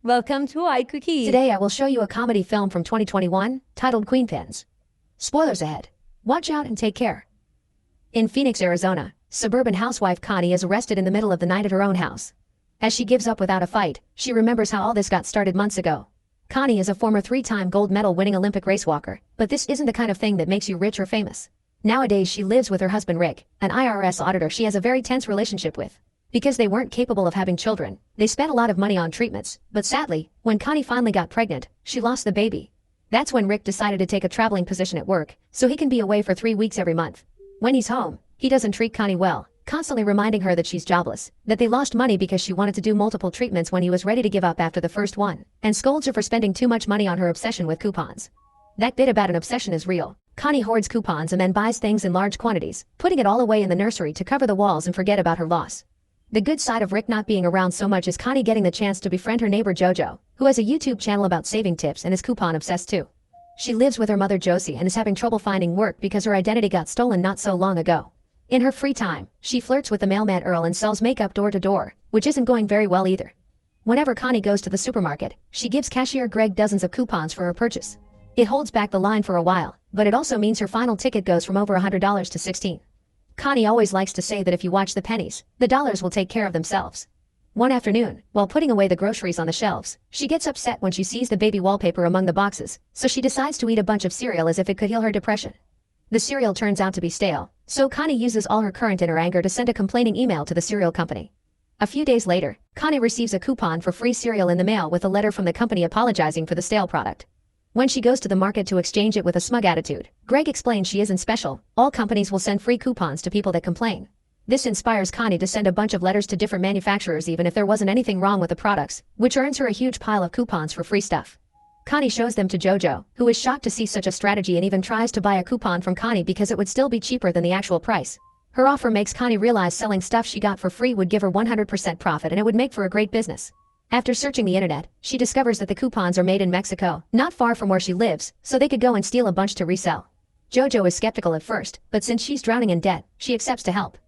Welcome to iQuickies. Today I will show you a comedy film from 2021 titled Queenpins. Spoilers ahead. Watch out and take care. In Phoenix, Arizona, suburban housewife Connie is arrested in the middle of the night at her own house. As she gives up without a fight, she remembers how all this got started months ago. Connie is a former 3-time gold medal winning Olympic race walker, but this isn't the kind of thing that makes you rich or famous. Nowadays she lives with her husband Rick, an IRS auditor she has a very tense relationship with. Because they weren't capable of having children, they spent a lot of money on treatments, but sadly, when Connie finally got pregnant, she lost the baby. That's when Rick decided to take a traveling position at work, so he can be away for 3 weeks every month. When he's home, he doesn't treat Connie well, constantly reminding her that she's jobless, that they lost money because she wanted to do multiple treatments when he was ready to give up after the first one, and scolds her for spending too much money on her obsession with coupons. That bit about an obsession is real. Connie hoards coupons and then buys things in large quantities, putting it all away in the nursery to cover the walls and forget about her loss. The good side of Rick not being around so much is Connie getting the chance to befriend her neighbor JoJo, who has a YouTube channel about saving tips and is coupon obsessed too. She lives with her mother Josie and is having trouble finding work because her identity got stolen not so long ago. In her free time, she flirts with the mailman Earl and sells makeup door to door, which isn't going very well either. Whenever Connie goes to the supermarket, she gives cashier Greg dozens of coupons for her purchase. It holds back the line for a while, but it also means her final ticket goes from over $100 to $16. Connie always likes to say that if you watch the pennies, the dollars will take care of themselves. One afternoon, while putting away the groceries on the shelves, she gets upset when she sees the baby wallpaper among the boxes, so she decides to eat a bunch of cereal as if it could heal her depression. The cereal turns out to be stale, so Connie uses all her current in her anger to send a complaining email to the cereal company. A few days later, Connie receives a coupon for free cereal in the mail with a letter from the company apologizing for the stale product. When she goes to the market to exchange it with a smug attitude, Greg explains she isn't special, all companies will send free coupons to people that complain. This inspires Connie to send a bunch of letters to different manufacturers even if there wasn't anything wrong with the products, which earns her a huge pile of coupons for free stuff. Connie shows them to JoJo, who is shocked to see such a strategy and even tries to buy a coupon from Connie because it would still be cheaper than the actual price. Her offer makes Connie realize selling stuff she got for free would give her 100% profit and it would make for a great business. After searching the internet, she discovers that the coupons are made in Mexico, not far from where she lives, so they could go and steal a bunch to resell. JoJo is skeptical at first, but since she's drowning in debt, she accepts to help.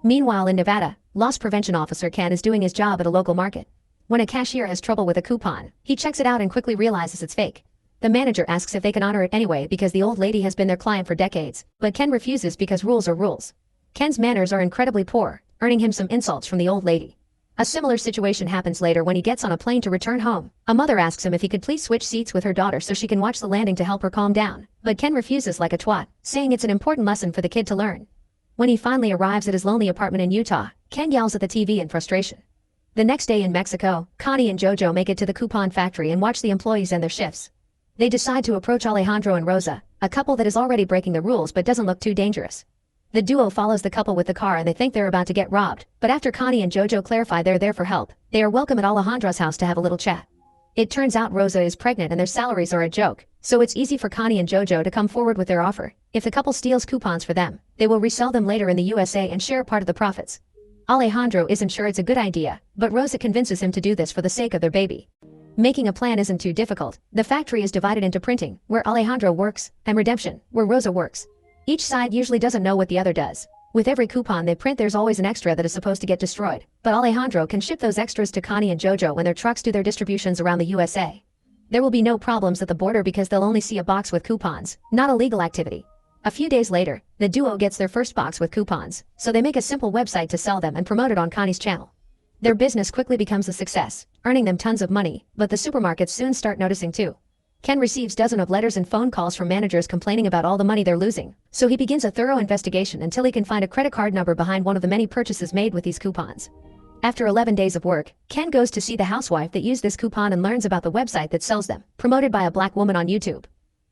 Meanwhile in Nevada, loss prevention officer Ken is doing his job at a local market. When a cashier has trouble with a coupon, he checks it out and quickly realizes it's fake. The manager asks if they can honor it anyway because the old lady has been their client for decades, but Ken refuses because rules are rules. Ken's manners are incredibly poor, earning him some insults from the old lady. A similar situation happens later when he gets on a plane to return home. A mother asks him if he could please switch seats with her daughter so she can watch the landing to help her calm down, but Ken refuses like a twat, saying it's an important lesson for the kid to learn. When he finally arrives at his lonely apartment in Utah, Ken yells at the TV in frustration. The next day in Mexico, Connie and JoJo make it to the coupon factory and watch the employees end their shifts. They decide to approach Alejandro and Rosa, a couple that is already breaking the rules but doesn't look too dangerous. The duo follows the couple with the car and they think they're about to get robbed, but after Connie and JoJo clarify they're there for help, they are welcome at Alejandro's house to have a little chat. It turns out Rosa is pregnant and their salaries are a joke, so it's easy for Connie and JoJo to come forward with their offer. If the couple steals coupons for them, they will resell them later in the USA and share part of the profits. Alejandro isn't sure it's a good idea, but Rosa convinces him to do this for the sake of their baby. Making a plan isn't too difficult. The factory is divided into printing, where Alejandro works, and redemption, where Rosa works. Each side usually doesn't know what the other does. With every coupon they print there's always an extra that is supposed to get destroyed, but Alejandro can ship those extras to Connie and JoJo when their trucks do their distributions around the USA. There will be no problems at the border because they'll only see a box with coupons, not a legal activity. A few days later, the duo gets their first box with coupons, so they make a simple website to sell them and promote it on Connie's channel. Their business quickly becomes a success, earning them tons of money, but the supermarkets soon start noticing too. Ken receives dozens of letters and phone calls from managers complaining about all the money they're losing, so he begins a thorough investigation until he can find a credit card number behind one of the many purchases made with these coupons. After 11 days of work, Ken goes to see the housewife that used this coupon and learns about the website that sells them, promoted by a black woman on YouTube.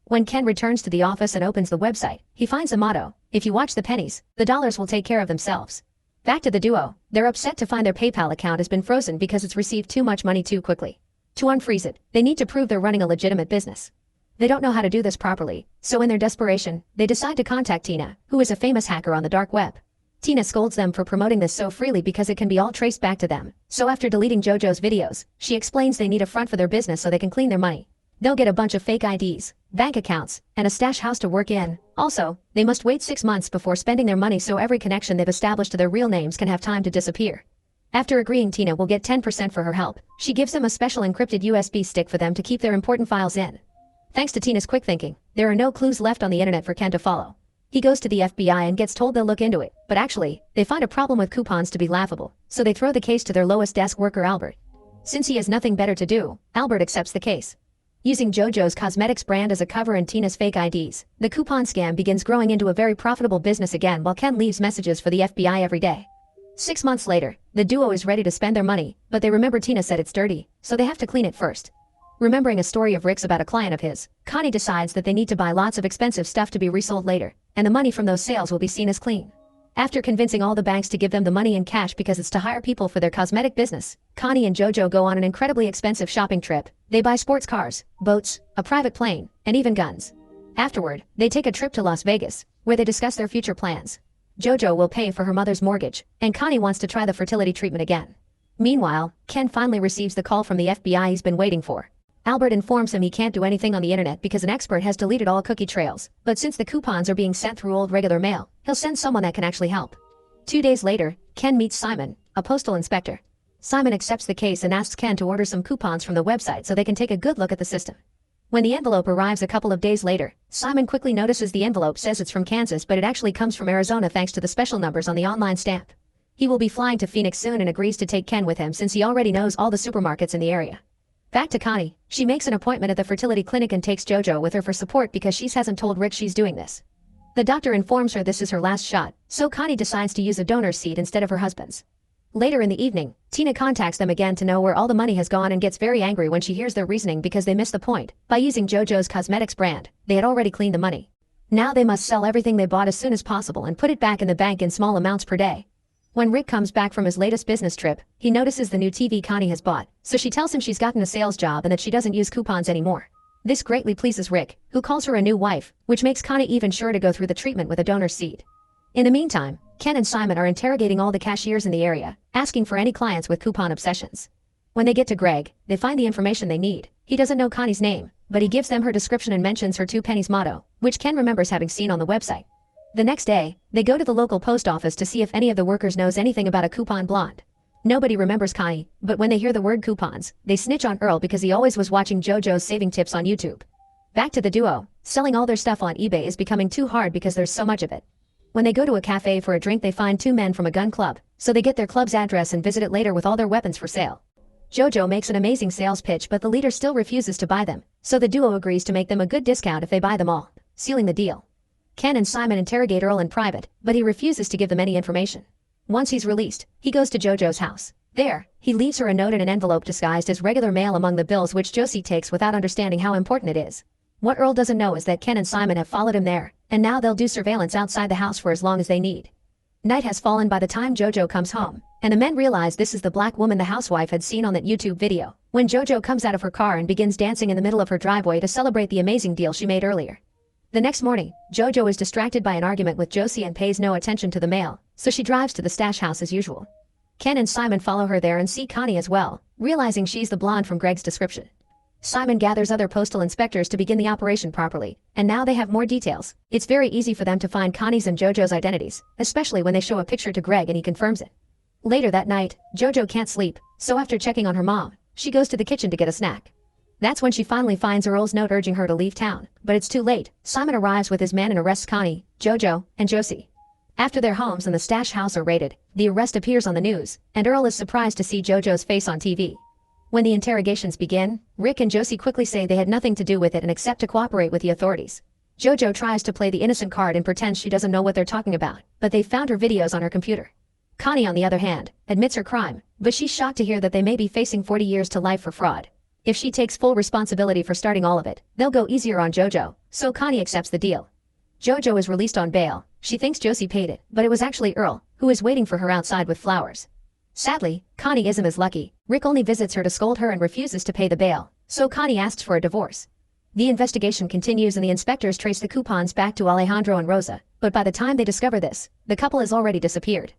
When Ken returns to the office and opens the website, he finds a motto: if you watch the pennies, the dollars will take care of themselves. Back to the duo, they're upset to find their PayPal account has been frozen because it's received too much money too quickly. To unfreeze it, they need to prove they're running a legitimate business. They don't know how to do this properly, so in their desperation, they decide to contact Tina, who is a famous hacker on the dark web. Tina scolds them for promoting this so freely because it can be all traced back to them, so after deleting JoJo's videos, she explains they need a front for their business so they can clean their money. They'll get a bunch of fake IDs, bank accounts, and a stash house to work in. Also, they must wait 6 months before spending their money so every connection they've established to their real names can have time to disappear. After agreeing Tina will get 10% for her help, she gives them a special encrypted USB stick for them to keep their important files in. Thanks to Tina's quick thinking, there are no clues left on the internet for Ken to follow. He goes to the FBI and gets told they'll look into it, but actually, they find a problem with coupons to be laughable, so they throw the case to their lowest desk worker Albert. Since he has nothing better to do, Albert accepts the case. Using JoJo's cosmetics brand as a cover and Tina's fake IDs, the coupon scam begins growing into a very profitable business again while Ken leaves messages for the FBI every day. 6 months later, the duo is ready to spend their money, but they remember Tina said it's dirty, so they have to clean it first. Remembering a story of Rick's about a client of his, Connie decides that they need to buy lots of expensive stuff to be resold later, and the money from those sales will be seen as clean. After convincing all the banks to give them the money in cash because it's to hire people for their cosmetic business, Connie and JoJo go on an incredibly expensive shopping trip. They buy sports cars, boats, a private plane, and even guns. Afterward, they take a trip to Las Vegas, where they discuss their future plans. JoJo will pay for her mother's mortgage, and Connie wants to try the fertility treatment again. Meanwhile, Ken finally receives the call from the FBI he's been waiting for. Albert informs him he can't do anything on the internet because an expert has deleted all cookie trails, but since the coupons are being sent through old regular mail, he'll send someone that can actually help. 2 days later, Ken meets Simon, a postal inspector. Simon accepts the case and asks Ken to order some coupons from the website so they can take a good look at the system. When the envelope arrives a couple of days later, Simon quickly notices the envelope says it's from Kansas, but it actually comes from Arizona thanks to the special numbers on the online stamp. He will be flying to Phoenix soon and agrees to take Ken with him since he already knows all the supermarkets in the area. Back to Connie, she makes an appointment at the fertility clinic and takes JoJo with her for support because she hasn't told Rick she's doing this. The doctor informs her this is her last shot, so Connie decides to use a donor seed instead of her husband's. Later in the evening, Tina contacts them again to know where all the money has gone and gets very angry when she hears their reasoning because they missed the point. By using JoJo's cosmetics brand, they had already cleaned the money. Now they must sell everything they bought as soon as possible and put it back in the bank in small amounts per day. When Rick comes back from his latest business trip, he notices the new TV Connie has bought, so she tells him she's gotten a sales job and that she doesn't use coupons anymore. This greatly pleases Rick, who calls her a new wife, which makes Connie even sure to go through the treatment with a donor seed. In the meantime, Ken and Simon are interrogating all the cashiers in the area, asking for any clients with coupon obsessions. When they get to Greg, they find the information they need. He doesn't know Connie's name, but he gives them her description and mentions her 2 pennies motto, which Ken remembers having seen on the website. The next day, they go to the local post office to see if any of the workers knows anything about a coupon blonde. Nobody remembers Connie, but when they hear the word coupons, they snitch on Earl because he always was watching JoJo's saving tips on YouTube. Back to the duo, selling all their stuff on eBay is becoming too hard because there's so much of it. When they go to a cafe for a drink they find 2 men from a gun club, so they get their club's address and visit it later with all their weapons for sale. JoJo makes an amazing sales pitch but the leader still refuses to buy them, so the duo agrees to make them a good discount if they buy them all, sealing the deal. Ken and Simon interrogate Earl in private, but he refuses to give them any information. Once he's released, he goes to JoJo's house. There, he leaves her a note in an envelope disguised as regular mail among the bills which Josie takes without understanding how important it is. What Earl doesn't know is that Ken and Simon have followed him there, and now they'll do surveillance outside the house for as long as they need. Night has fallen by the time JoJo comes home, and the men realize this is the black woman the housewife had seen on that YouTube video, when JoJo comes out of her car and begins dancing in the middle of her driveway to celebrate the amazing deal she made earlier. The next morning, JoJo is distracted by an argument with Josie and pays no attention to the mail, so she drives to the stash house as usual. Ken and Simon follow her there and see Connie as well, realizing she's the blonde from Greg's description. Simon gathers other postal inspectors to begin the operation properly, and now they have more details. It's very easy for them to find Connie's and JoJo's identities, especially when they show a picture to Greg and he confirms it. Later that night, JoJo can't sleep, so after checking on her mom, she goes to the kitchen to get a snack. That's when she finally finds Earl's note urging her to leave town, but it's too late. Simon arrives with his men and arrests Connie, JoJo, and Josie. After their homes and the stash house are raided, the arrest appears on the news, and Earl is surprised to see JoJo's face on TV. When the interrogations begin, Rick and Josie quickly say they had nothing to do with it and accept to cooperate with the authorities. JoJo tries to play the innocent card and pretends she doesn't know what they're talking about, but they found her videos on her computer. Connie, on the other hand, admits her crime, but she's shocked to hear that they may be facing 40 years to life for fraud. If she takes full responsibility for starting all of it, they'll go easier on JoJo, so Connie accepts the deal. JoJo is released on bail. She thinks Josie paid it, but it was actually Earl, who is waiting for her outside with flowers. Sadly, Connie isn't as lucky. Rick only visits her to scold her and refuses to pay the bail, so Connie asks for a divorce. The investigation continues and the inspectors trace the coupons back to Alejandro and Rosa, but by the time they discover this, the couple has already disappeared.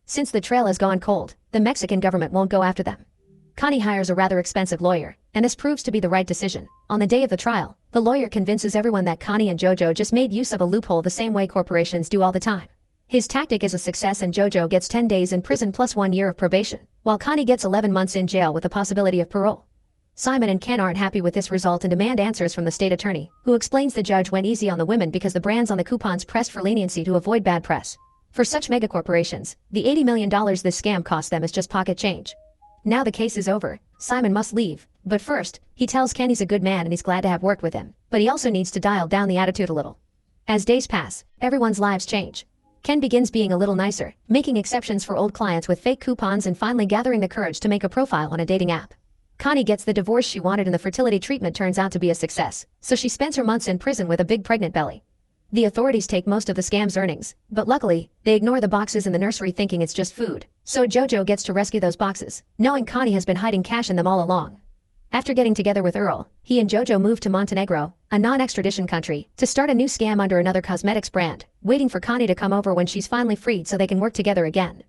Since the trail has gone cold, the Mexican government won't go after them. Connie hires a rather expensive lawyer, and this proves to be the right decision. On the day of the trial, the lawyer convinces everyone that Connie and JoJo just made use of a loophole the same way corporations do all the time. His tactic is a success and Jojo gets 10 days in prison plus 1 year of probation, while Connie gets 11 months in jail with the possibility of parole. Simon and Ken aren't happy with this result and demand answers from the state attorney, who explains the judge went easy on the women because the brands on the coupons pressed for leniency to avoid bad press. For such megacorporations, the $80 million this scam cost them is just pocket change. Now the case is over, Simon must leave, but first, he tells Ken he's a good man and he's glad to have worked with him, but he also needs to dial down the attitude a little. As days pass, everyone's lives change. Ken begins being a little nicer, making exceptions for old clients with fake coupons and finally gathering the courage to make a profile on a dating app. Connie gets the divorce she wanted and the fertility treatment turns out to be a success, so she spends her months in prison with a big pregnant belly. The authorities take most of the scam's earnings, but luckily, they ignore the boxes in the nursery thinking it's just food, so Jojo gets to rescue those boxes, knowing Connie has been hiding cash in them all along. After getting together with Earl, he and Jojo move to Montenegro, a non-extradition country, to start a new scam under another cosmetics brand, waiting for Connie to come over when she's finally freed so they can work together again.